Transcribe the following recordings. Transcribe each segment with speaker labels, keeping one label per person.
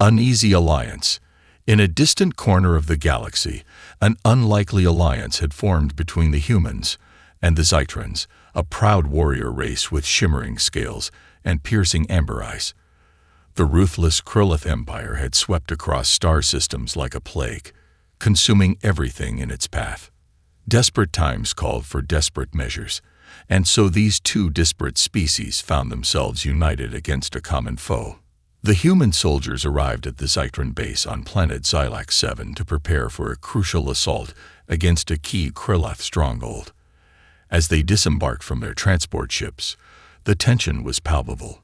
Speaker 1: Uneasy alliance. In a distant corner of the galaxy, an unlikely alliance had formed between the humans and the Zytrons, a proud warrior race with shimmering scales and piercing amber eyes. The ruthless Krillith Empire had swept across star systems like a plague, consuming everything in its path. Desperate times called for desperate measures, and so these two disparate species found themselves united against a common foe. The human soldiers arrived at the Zytron base on planet Xylax 7 to prepare for a crucial assault against a key Krillith stronghold. As they disembarked from their transport ships, the tension was palpable.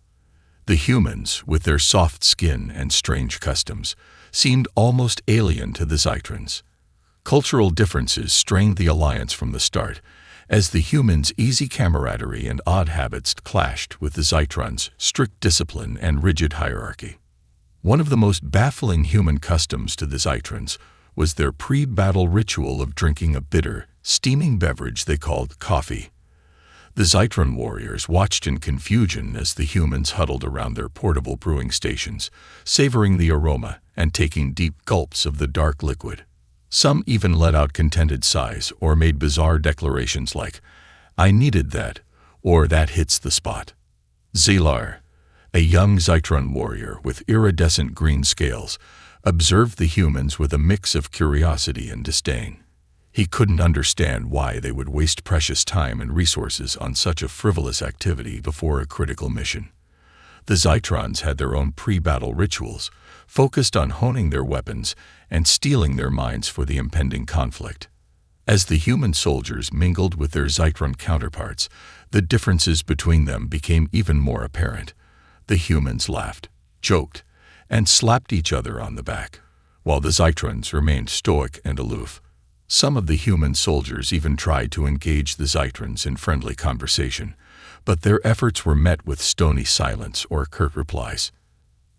Speaker 1: The humans, with their soft skin and strange customs, seemed almost alien to the Zytrons. Cultural differences strained the alliance from the start, as the humans' easy camaraderie and odd habits clashed with the Zytrons' strict discipline and rigid hierarchy. One of the most baffling human customs to the Zytrons was their pre-battle ritual of drinking a bitter, steaming beverage they called coffee. The Zytron warriors watched in confusion as the humans huddled around their portable brewing stations, savoring the aroma and taking deep gulps of the dark liquid. Some even let out contented sighs or made bizarre declarations like, "I needed that," or "that hits the spot." Zelar, a young Zytron warrior with iridescent green scales, observed the humans with a mix of curiosity and disdain. He couldn't understand why they would waste precious time and resources on such a frivolous activity before a critical mission. The Zytrons had their own pre-battle rituals, focused on honing their weapons and steeling their minds for the impending conflict. As the human soldiers mingled with their Zytron counterparts, the differences between them became even more apparent. The humans laughed, joked, and slapped each other on the back, while the Zytrons remained stoic and aloof. Some of the human soldiers even tried to engage the Zytrons in friendly conversation, but their efforts were met with stony silence or curt replies.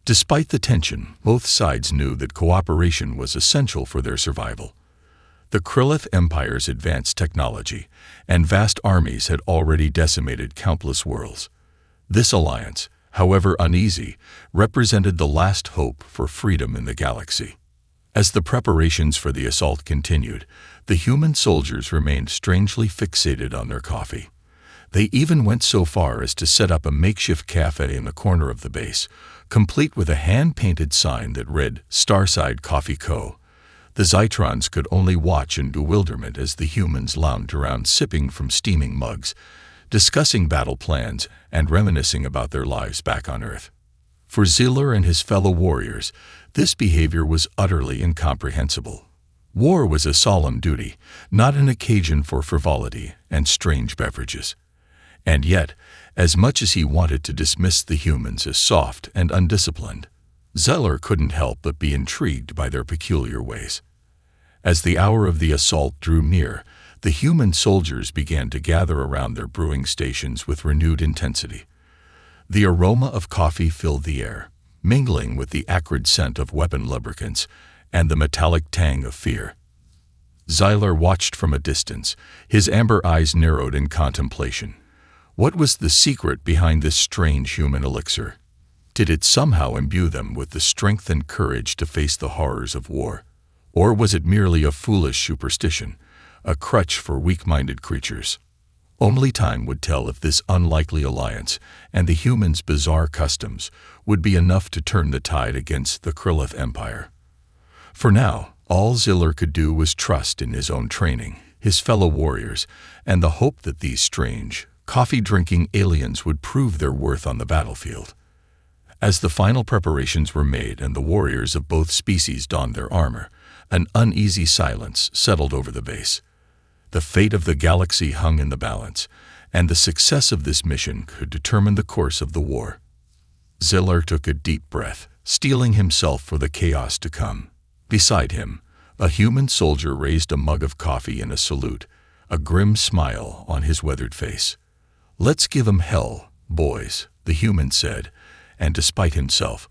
Speaker 1: Despite the tension, both sides knew that cooperation was essential for their survival. The Krillith Empire's advanced technology and vast armies had already decimated countless worlds. This alliance, however uneasy, represented the last hope for freedom in the galaxy. As the preparations for the assault continued, the human soldiers remained strangely fixated on their coffee. They even went so far as to set up a makeshift cafe in the corner of the base, complete with a hand-painted sign that read "Starside Coffee Co." The Zytrons could only watch in bewilderment as the humans lounged around sipping from steaming mugs, discussing battle plans and reminiscing about their lives back on Earth. For Zelar and his fellow warriors, this behavior was utterly incomprehensible. War was a solemn duty, not an occasion for frivolity and strange beverages. And yet, as much as he wanted to dismiss the humans as soft and undisciplined, Zelar couldn't help but be intrigued by their peculiar ways. As the hour of the assault drew near, the human soldiers began to gather around their brewing stations with renewed intensity. The aroma of coffee filled the air, mingling with the acrid scent of weapon lubricants and the metallic tang of fear. Zelar watched from a distance, his amber eyes narrowed in contemplation. What was the secret behind this strange human elixir? Did it somehow imbue them with the strength and courage to face the horrors of war? Or was it merely a foolish superstition, a crutch for weak-minded creatures? Only time would tell if this unlikely alliance and the humans' bizarre customs would be enough to turn the tide against the Krillith Empire. For now, all Zelar could do was trust in his own training, his fellow warriors, and the hope that these strange, coffee-drinking aliens would prove their worth on the battlefield. As the final preparations were made and the warriors of both species donned their armor, an uneasy silence settled over the base. The fate of the galaxy hung in the balance, and the success of this mission could determine the course of the war. Zelar took a deep breath, steeling himself for the chaos to come. Beside him, a human soldier raised a mug of coffee in a salute, a grim smile on his weathered face. "Let's give 'em hell, boys," the human said, and despite himself,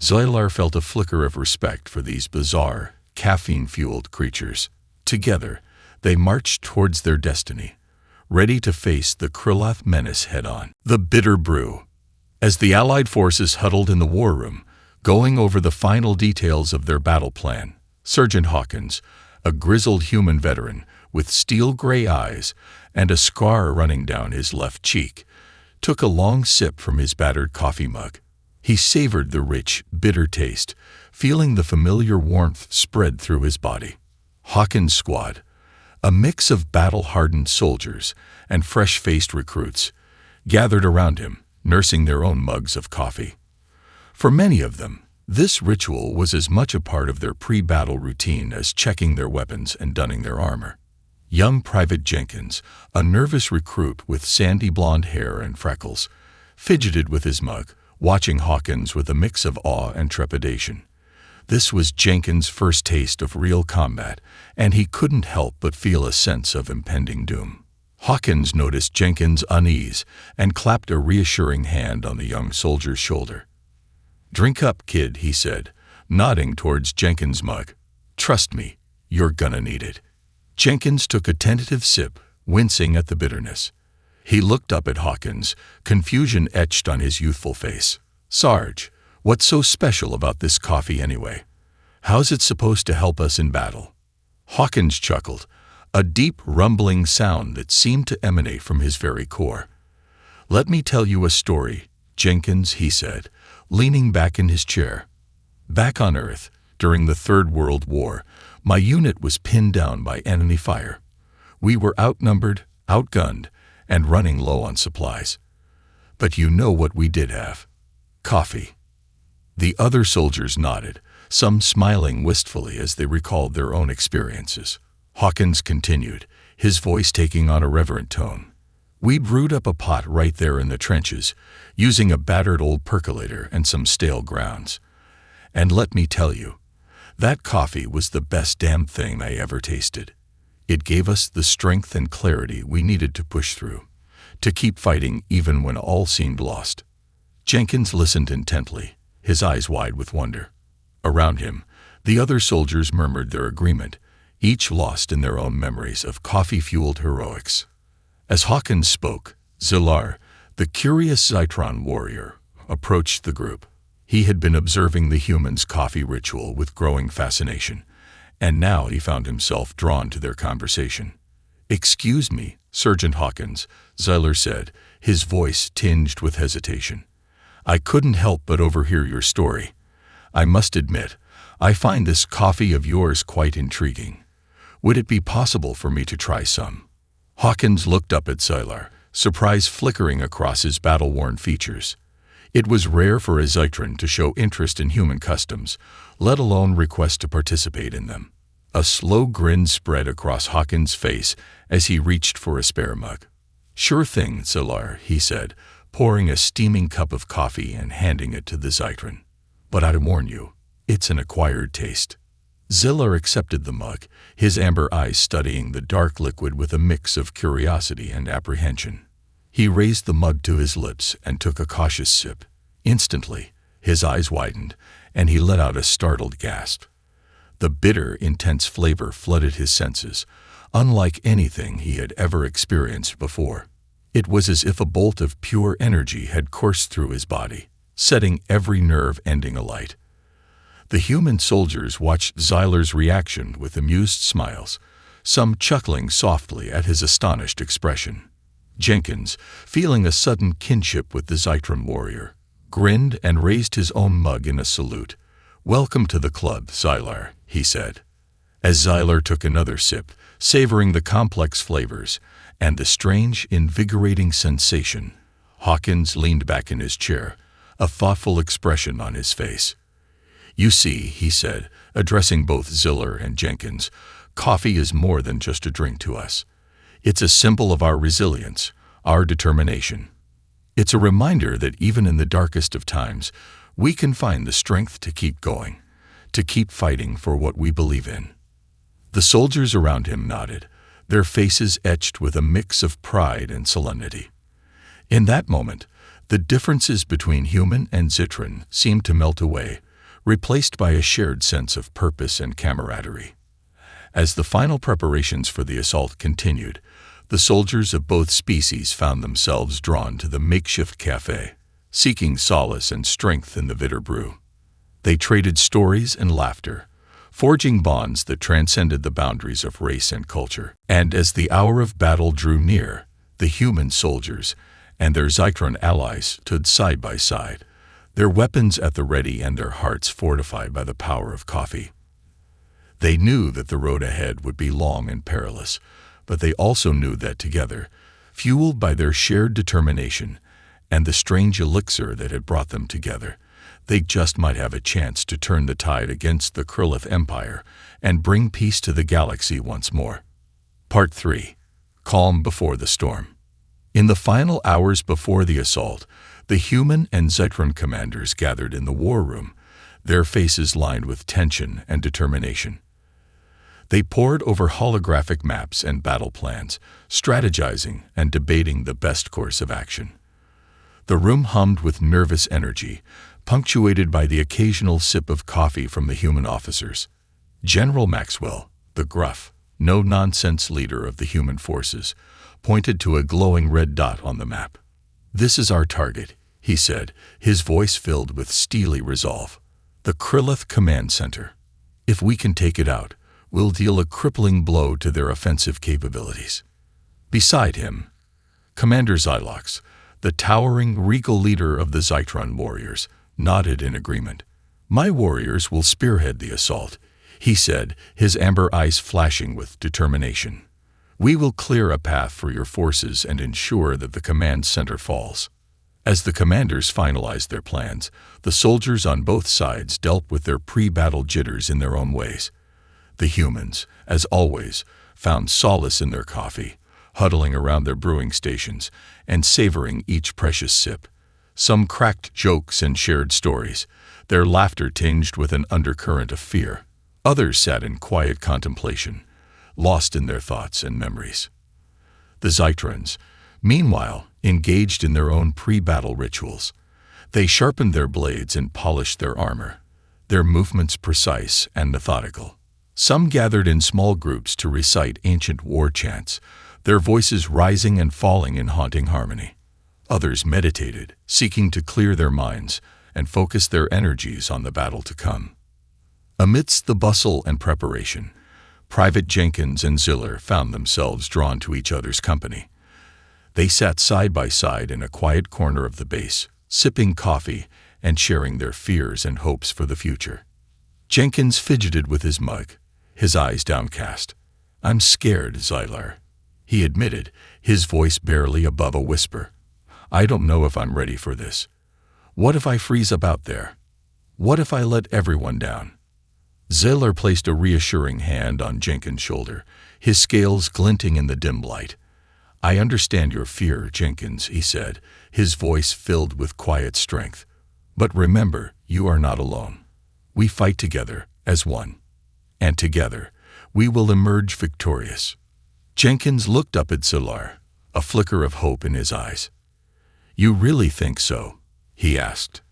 Speaker 1: Zelar felt a flicker of respect for these bizarre, caffeine-fueled creatures. Together, they marched towards their destiny, ready to face the Krillith menace head-on. The bitter brew. As the Allied forces huddled in the war room, Going over the final details of their battle plan, Sergeant Hawkins, a grizzled human veteran with steel-gray eyes and a scar running down his left cheek, took a long sip from his battered coffee mug. He savored the rich, bitter taste, feeling the familiar warmth spread through his body. Hawkins' squad, a mix of battle-hardened soldiers and fresh-faced recruits, gathered around him, nursing their own mugs of coffee. For many of them, this ritual was as much a part of their pre-battle routine as checking their weapons and donning their armor. Young Private Jenkins, a nervous recruit with sandy blonde hair and freckles, fidgeted with his mug, watching Hawkins with a mix of awe and trepidation. This was Jenkins' first taste of real combat, and he couldn't help but feel a sense of impending doom. Hawkins noticed Jenkins' unease and clapped a reassuring hand on the young soldier's shoulder. "Drink up, kid," he said, nodding towards Jenkins' mug. "Trust me, you're gonna need it." Jenkins took a tentative sip, wincing at the bitterness. He looked up at Hawkins, confusion etched on his youthful face. "Sarge, what's so special about this coffee anyway? How's it supposed to help us in battle?" Hawkins chuckled, a deep rumbling sound that seemed to emanate from his very core. "Let me tell you a story, Jenkins," he said, leaning back in his chair. "Back on Earth, during the Third World War, my unit was pinned down by enemy fire. We were outnumbered, outgunned, and running low on supplies. But you know what we did have? Coffee." The other soldiers nodded, some smiling wistfully as they recalled their own experiences. Hawkins continued, his voice taking on a reverent tone. "We brewed up a pot right there in the trenches, using a battered old percolator and some stale grounds. And let me tell you, that coffee was the best damn thing I ever tasted. It gave us the strength and clarity we needed to push through, to keep fighting even when all seemed lost." Jenkins listened intently, his eyes wide with wonder. Around him, the other soldiers murmured their agreement, each lost in their own memories of coffee-fueled heroics. As Hawkins spoke, Zilar, the curious Zytron warrior, approached the group. He had been observing the humans' coffee ritual with growing fascination, and now he found himself drawn to their conversation. "Excuse me, Sergeant Hawkins," Zyler said, his voice tinged with hesitation. "I couldn't help but overhear your story. I must admit, I find this coffee of yours quite intriguing. Would it be possible for me to try some?" Hawkins looked up at Zylar, surprise flickering across his battle-worn features. It was rare for a Zytron to show interest in human customs, let alone request to participate in them. A slow grin spread across Hawkins' face as he reached for a spare mug. "Sure thing, Zylar," he said, pouring a steaming cup of coffee and handing it to the Zytron. "But I warn you, it's an acquired taste." Zylar accepted the mug, his amber eyes studying the dark liquid with a mix of curiosity and apprehension. He raised the mug to his lips and took a cautious sip. Instantly, his eyes widened, and he let out a startled gasp. The bitter, intense flavor flooded his senses, unlike anything he had ever experienced before. It was as if a bolt of pure energy had coursed through his body, setting every nerve ending alight. The human soldiers watched Zyler's reaction with amused smiles, some chuckling softly at his astonished expression. Jenkins, feeling a sudden kinship with the Zytron warrior, grinned and raised his own mug in a salute. "Welcome to the club, Zyler," he said. As Zyler took another sip, savoring the complex flavors and the strange, invigorating sensation, Hawkins leaned back in his chair, a thoughtful expression on his face. "You see," he said, addressing both Zyler and Jenkins, "coffee is more than just a drink to us. It's a symbol of our resilience, our determination. It's a reminder that even in the darkest of times, we can find the strength to keep going, to keep fighting for what we believe in." The soldiers around him nodded, their faces etched with a mix of pride and solemnity. In that moment, the differences between human and Zytron seemed to melt away, replaced by a shared sense of purpose and camaraderie. As the final preparations for the assault continued, the soldiers of both species found themselves drawn to the makeshift cafe, seeking solace and strength in the bitter brew. They traded stories and laughter, forging bonds that transcended the boundaries of race and culture. And as the hour of battle drew near, the human soldiers and their Zytron allies stood side by side, their weapons at the ready and their hearts fortified by the power of coffee. They knew that the road ahead would be long and perilous, but they also knew that together, fueled by their shared determination and the strange elixir that had brought them together, they just might have a chance to turn the tide against the Krillith Empire and bring peace to the galaxy once more. Part 3. Calm before the storm. In the final hours before the assault, the human and Zytron commanders gathered in the war room, their faces lined with tension and determination. They pored over holographic maps and battle plans, strategizing and debating the best course of action. The room hummed with nervous energy, punctuated by the occasional sip of coffee from the human officers. General Maxwell, the gruff, no-nonsense leader of the human forces, pointed to a glowing red dot on the map. "This is our target," he said, his voice filled with steely resolve. "The Krillith Command Center. If we can take it out, we'll deal a crippling blow to their offensive capabilities." Beside him, Commander Xylox, the towering, regal leader of the Zytron warriors, nodded in agreement. "My warriors will spearhead the assault," he said, his amber eyes flashing with determination. "We will clear a path for your forces and ensure that the command center falls." As the commanders finalized their plans, the soldiers on both sides dealt with their pre-battle jitters in their own ways. The humans, as always, found solace in their coffee, huddling around their brewing stations and savoring each precious sip. Some cracked jokes and shared stories, their laughter tinged with an undercurrent of fear. Others sat in quiet contemplation, lost in their thoughts and memories. The Zytrons, meanwhile, engaged in their own pre-battle rituals. They sharpened their blades and polished their armor, their movements precise and methodical. Some gathered in small groups to recite ancient war chants, their voices rising and falling in haunting harmony. Others meditated, seeking to clear their minds and focus their energies on the battle to come. Amidst the bustle and preparation, Private Jenkins and Ziller found themselves drawn to each other's company. They sat side by side in a quiet corner of the base, sipping coffee and sharing their fears and hopes for the future. Jenkins fidgeted with his mug, his eyes downcast. "I'm scared, Zylar," he admitted, his voice barely above a whisper. "I don't know if I'm ready for this. What if I freeze up out there? What if I let everyone down?" Zylar placed a reassuring hand on Jenkins' shoulder, his scales glinting in the dim light. "I understand your fear, Jenkins," he said, his voice filled with quiet strength. "But remember, you are not alone. We fight together, as one. And together, we will emerge victorious." Jenkins looked up at Zylar, a flicker of hope in his eyes. "You really think so?" he asked.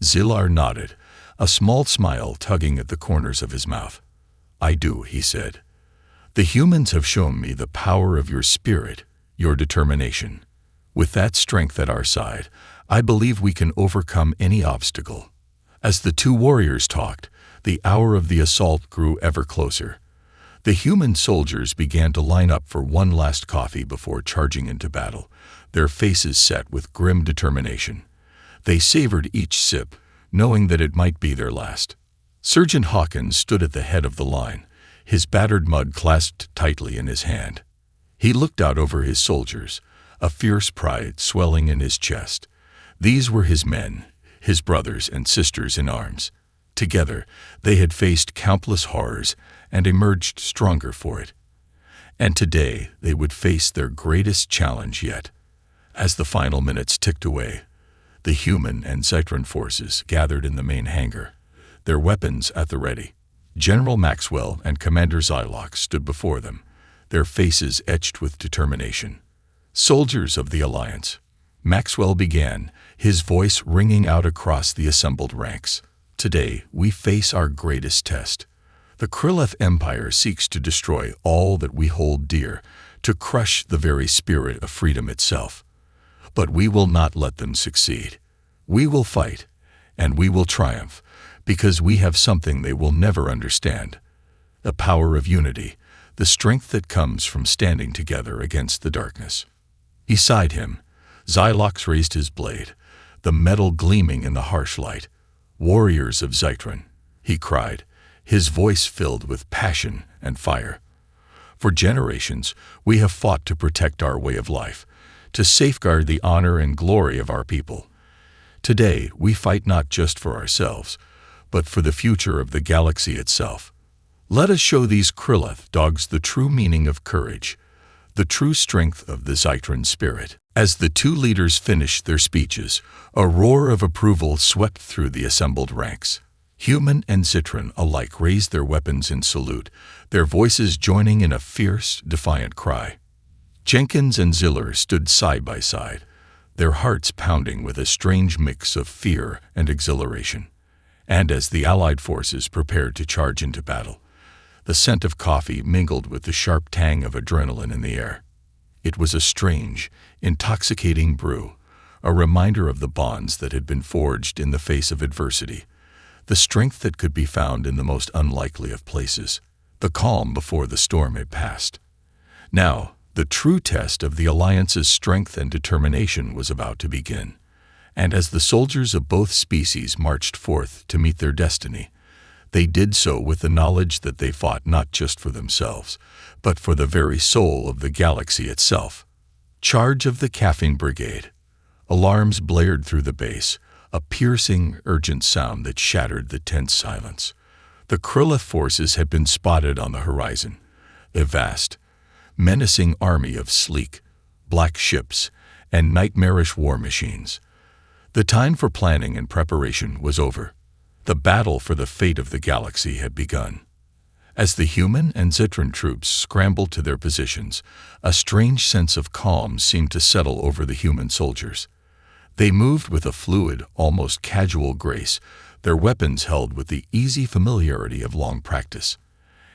Speaker 1: Zylar nodded, a small smile tugging at the corners of his mouth. "I do," he said. "The humans have shown me the power of your spirit, your determination. With that strength at our side, I believe we can overcome any obstacle." As the two warriors talked, the hour of the assault grew ever closer. The human soldiers began to line up for one last coffee before charging into battle, their faces set with grim determination. They savored each sip, knowing that it might be their last. Sergeant Hawkins stood at the head of the line, his battered mug clasped tightly in his hand. He looked out over his soldiers, a fierce pride swelling in his chest. These were his men, his brothers and sisters in arms. Together, they had faced countless horrors and emerged stronger for it. And today, they would face their greatest challenge yet. As the final minutes ticked away, the human and Zytron forces gathered in the main hangar, their weapons at the ready. General Maxwell and Commander Xylox stood before them, their faces etched with determination. "Soldiers of the Alliance," Maxwell began, his voice ringing out across the assembled ranks. "Today, we face our greatest test. The Krillith Empire seeks to destroy all that we hold dear, to crush the very spirit of freedom itself. But we will not let them succeed. We will fight, and we will triumph, because we have something they will never understand. The power of unity, the strength that comes from standing together against the darkness. Beside him, Xylox raised his blade, the metal gleaming in the harsh light. "Warriors of Zytron," he cried, his voice filled with passion and fire. "For generations, we have fought to protect our way of life, to safeguard the honor and glory of our people. Today, we fight not just for ourselves, but for the future of the galaxy itself. Let us show these Krillith dogs the true meaning of courage, the true strength of the Zytron spirit." As the two leaders finished their speeches, a roar of approval swept through the assembled ranks. Human and Zytron alike raised their weapons in salute, their voices joining in a fierce, defiant cry. Jenkins and Ziller stood side by side, their hearts pounding with a strange mix of fear and exhilaration. And as the Allied forces prepared to charge into battle, the scent of coffee mingled with the sharp tang of adrenaline in the air. It was a strange, intoxicating brew, a reminder of the bonds that had been forged in the face of adversity, the strength that could be found in the most unlikely of places, the calm before the storm had passed. Now, the true test of the Alliance's strength and determination was about to begin, and as the soldiers of both species marched forth to meet their destiny, they did so with the knowledge that they fought not just for themselves, but for the very soul of the galaxy itself. Charge of the Caffeine Brigade. Alarms blared through the base, a piercing, urgent sound that shattered the tense silence. The Krillith forces had been spotted on the horizon, a vast, menacing army of sleek, black ships and nightmarish war machines. The time for planning and preparation was over. The battle for the fate of the galaxy had begun. As the human and Zytron troops scrambled to their positions, a strange sense of calm seemed to settle over the human soldiers. They moved with a fluid, almost casual grace, their weapons held with the easy familiarity of long practice.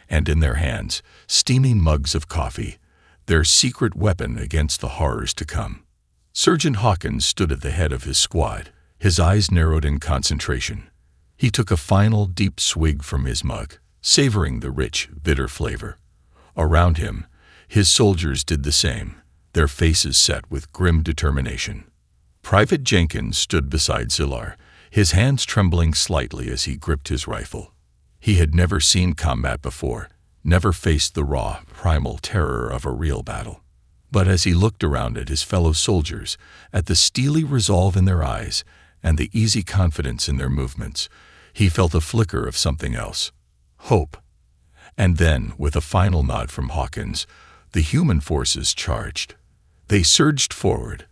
Speaker 1: And in their hands, steaming mugs of coffee, their secret weapon against the horrors to come. Sergeant Hawkins stood at the head of his squad, his eyes narrowed in concentration. He took a final deep swig from his mug, savoring the rich, bitter flavor. Around him, his soldiers did the same, their faces set with grim determination. Private Jenkins stood beside Zillar, his hands trembling slightly as he gripped his rifle. He had never seen combat before, never faced the raw, primal terror of a real battle. But as he looked around at his fellow soldiers, at the steely resolve in their eyes and the easy confidence in their movements, he felt a flicker of something else, hope. And then, with a final nod from Hawkins, the human forces charged. They surged forward,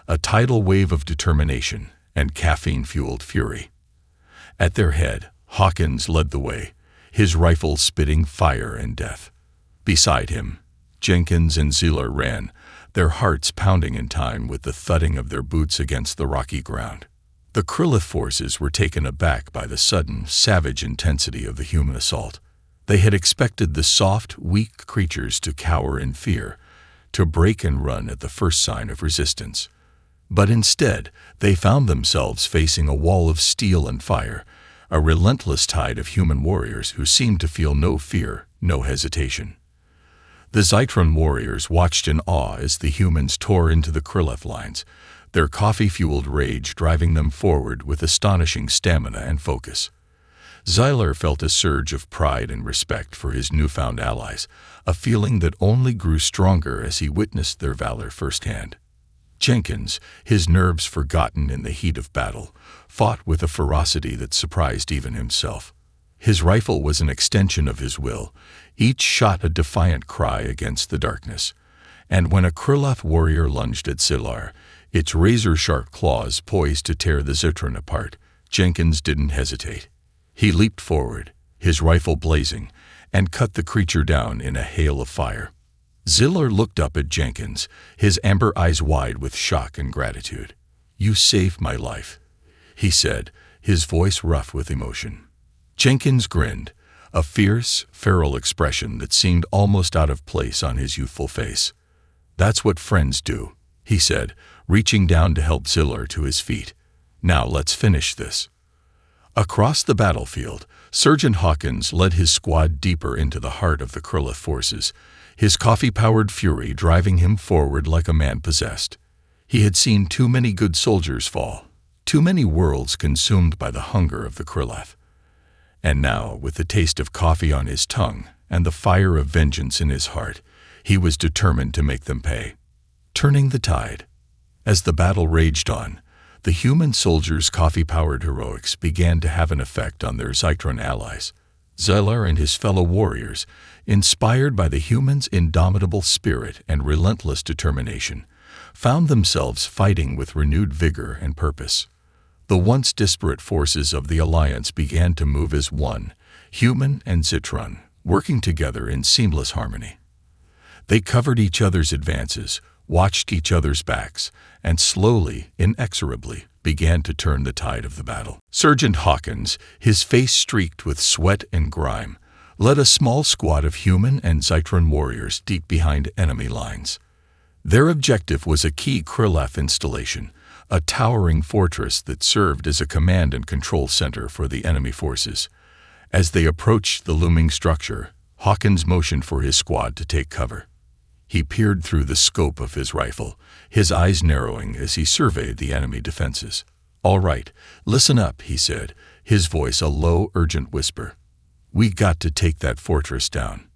Speaker 1: a tidal wave of determination and caffeine-fueled fury. At their head, Hawkins led the way, his rifle spitting fire and death. Beside him, Jenkins and Ziller ran, their hearts pounding in time with the thudding of their boots against the rocky ground. The Krillith forces were taken aback by the sudden, savage intensity of the human assault. They had expected the soft, weak creatures to cower in fear, to break and run at the first sign of resistance. But instead, they found themselves facing a wall of steel and fire, a relentless tide of human warriors who seemed to feel no fear, no hesitation. The Zytron warriors watched in awe as the humans tore into the Krillith lines, their coffee-fueled rage driving them forward with astonishing stamina and focus. Zyler felt a surge of pride and respect for his newfound allies, a feeling that only grew stronger as he witnessed their valor firsthand. Jenkins, his nerves forgotten in the heat of battle, fought with a ferocity that surprised even himself. His rifle was an extension of his will, each shot a defiant cry against the darkness. And when a Krillith warrior lunged at Zillar, its razor-sharp claws poised to tear the Zytron apart, Jenkins didn't hesitate. He leaped forward, his rifle blazing, and cut the creature down in a hail of fire. Zillar looked up at Jenkins, his amber eyes wide with shock and gratitude. "You saved my life," he said, his voice rough with emotion. Jenkins grinned, a fierce, feral expression that seemed almost out of place on his youthful face. "That's what friends do," he said, reaching down to help Zillar to his feet. "Now let's finish this." Across the battlefield, Sergeant Hawkins led his squad deeper into the heart of the Krillith forces, his coffee-powered fury driving him forward like a man possessed. He had seen too many good soldiers fall, too many worlds consumed by the hunger of the Krillith. And now, with the taste of coffee on his tongue and the fire of vengeance in his heart, he was determined to make them pay. Turning the tide. As the battle raged on, the human soldiers' coffee-powered heroics began to have an effect on their Zytron allies. Xylar and his fellow warriors, inspired by the humans' indomitable spirit and relentless determination, found themselves fighting with renewed vigor and purpose. The once disparate forces of the Alliance began to move as one, human and Zytron, working together in seamless harmony. They covered each other's advances, watched each other's backs, and slowly, inexorably, began to turn the tide of the battle. Sergeant Hawkins, his face streaked with sweat and grime, led a small squad of human and Zytron warriors deep behind enemy lines. Their objective was a key Krillith installation, a towering fortress that served as a command and control center for the enemy forces. As they approached the looming structure, Hawkins motioned for his squad to take cover. He peered through the scope of his rifle, his eyes narrowing as he surveyed the enemy defenses. "All right, listen up," he said, his voice a low, urgent whisper. "We got to take that fortress down.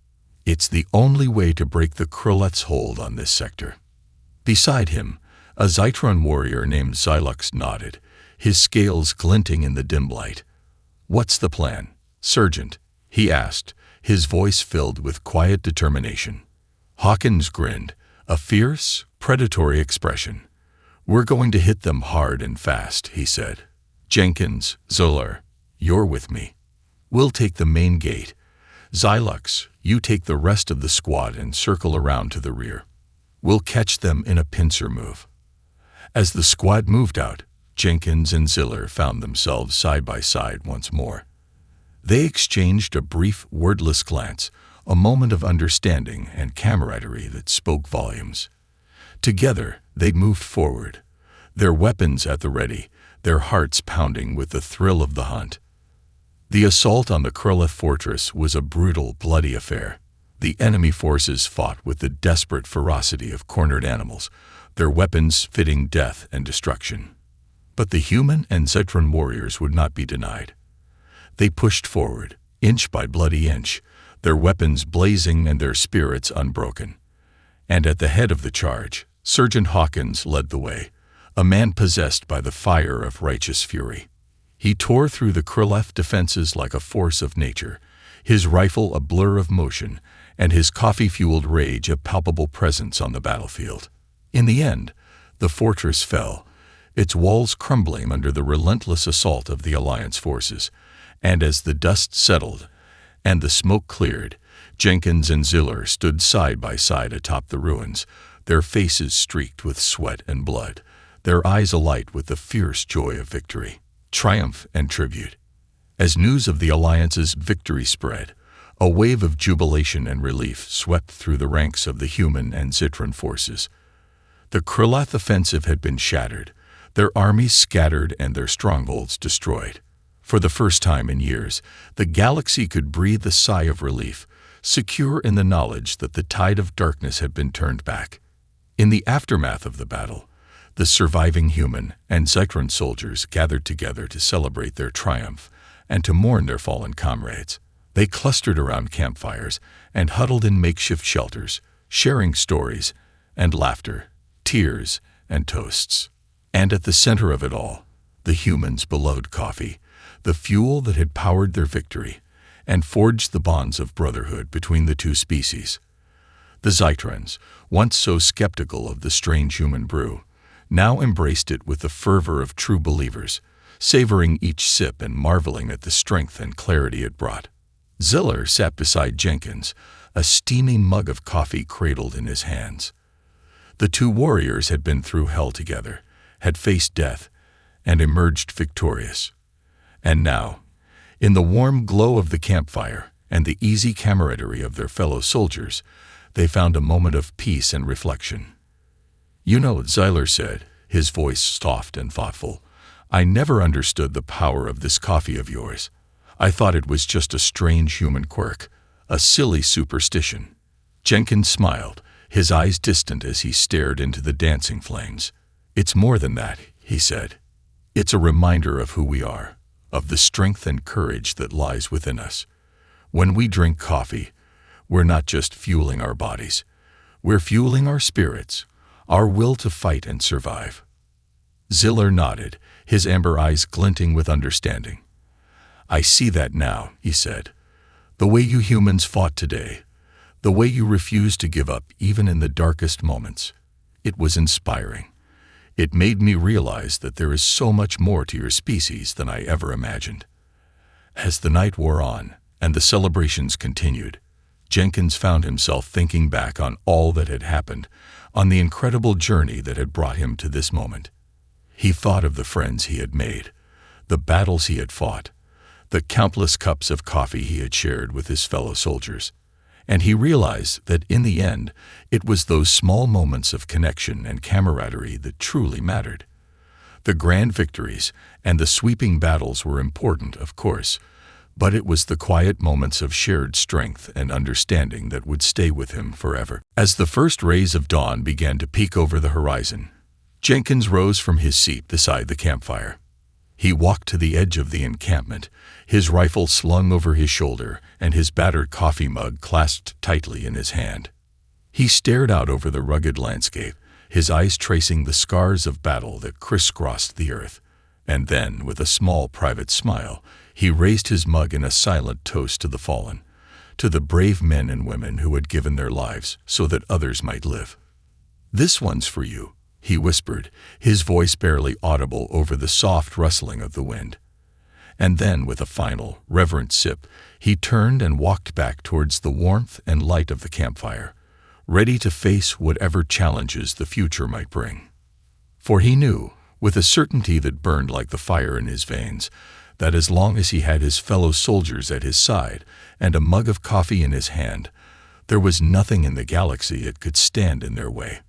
Speaker 1: It's the only way to break the Krillith's hold on this sector." Beside him, a Zytron warrior named Xylux nodded, his scales glinting in the dim light. "What's the plan, Sergeant?" he asked, his voice filled with quiet determination. Hawkins grinned, a fierce, predatory expression. "We're going to hit them hard and fast," he said. "Jenkins, Xylar, you're with me. We'll take the main gate. Xylux, you take the rest of the squad and circle around to the rear. We'll catch them in a pincer move." As the squad moved out, Jenkins and Xylar found themselves side by side once more. They exchanged a brief, wordless glance, a moment of understanding and camaraderie that spoke volumes. Together, they moved forward, their weapons at the ready, their hearts pounding with the thrill of the hunt. The assault on the Krillith fortress was a brutal, bloody affair. The enemy forces fought with the desperate ferocity of cornered animals, their weapons fitting death and destruction. But the human and Zytron warriors would not be denied. They pushed forward, inch by bloody inch, their weapons blazing and their spirits unbroken. And at the head of the charge, Sergeant Hawkins led the way, a man possessed by the fire of righteous fury. He tore through the Krillith defenses like a force of nature, his rifle a blur of motion, and his coffee-fueled rage a palpable presence on the battlefield. In the end, the fortress fell, its walls crumbling under the relentless assault of the Alliance forces, and as the dust settled and the smoke cleared, Jenkins and Xylar stood side by side atop the ruins, their faces streaked with sweat and blood, their eyes alight with the fierce joy of victory, triumph and tribute. As news of the Alliance's victory spread, a wave of jubilation and relief swept through the ranks of the human and Zytron forces. The Krillith offensive had been shattered, their armies scattered and their strongholds destroyed. For the first time in years, the galaxy could breathe a sigh of relief, secure in the knowledge that the tide of darkness had been turned back. In the aftermath of the battle, the surviving human and Zytron soldiers gathered together to celebrate their triumph and to mourn their fallen comrades. They clustered around campfires and huddled in makeshift shelters, sharing stories and laughter, tears and toasts. And at the center of it all, the humans' beloved coffee, the fuel that had powered their victory and forged the bonds of brotherhood between the two species. The Zytrons, once so skeptical of the strange human brew, now embraced it with the fervor of true believers, savoring each sip and marveling at the strength and clarity it brought. Xylar sat beside Jenkins, a steaming mug of coffee cradled in his hands. The two warriors had been through hell together, had faced death, and emerged victorious. And now, in the warm glow of the campfire and the easy camaraderie of their fellow soldiers, they found a moment of peace and reflection. "You know," Xylar said, his voice soft and thoughtful, I never understood the power of this coffee of yours. I thought it was just a strange human quirk, a silly superstition." Jenkins smiled, his eyes distant as he stared into the dancing flames. "It's more than that," he said. "It's a reminder of who we are, of the strength and courage that lies within us. When we drink coffee, we're not just fueling our bodies. We're fueling our spirits, our will to fight and survive." Ziller nodded, his amber eyes glinting with understanding. "I see that now," he said. "The way you humans fought today, the way you refused to give up even in the darkest moments. It was inspiring. It made me realize that there is so much more to your species than I ever imagined." As the night wore on and the celebrations continued, Jenkins found himself thinking back on all that had happened, on the incredible journey that had brought him to this moment. He thought of the friends he had made, the battles he had fought, the countless cups of coffee he had shared with his fellow soldiers, and he realized that in the end, it was those small moments of connection and camaraderie that truly mattered. The grand victories and the sweeping battles were important, of course, but it was the quiet moments of shared strength and understanding that would stay with him forever. As the first rays of dawn began to peek over the horizon, Jenkins rose from his seat beside the campfire. He walked to the edge of the encampment, his rifle slung over his shoulder and his battered coffee mug clasped tightly in his hand. He stared out over the rugged landscape, his eyes tracing the scars of battle that crisscrossed the earth. And then, with a small private smile, he raised his mug in a silent toast to the fallen, to the brave men and women who had given their lives so that others might live. "This one's for you," he whispered, his voice barely audible over the soft rustling of the wind. And then, with a final, reverent sip, he turned and walked back towards the warmth and light of the campfire, ready to face whatever challenges the future might bring. For he knew, with a certainty that burned like the fire in his veins, that as long as he had his fellow soldiers at his side and a mug of coffee in his hand, there was nothing in the galaxy that could stand in their way.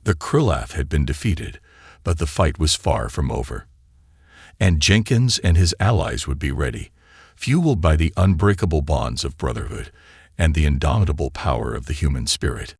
Speaker 1: The Krillath had been defeated, but the fight was far from over. And Jenkins and his allies would be ready, fueled by the unbreakable bonds of brotherhood and the indomitable power of the human spirit.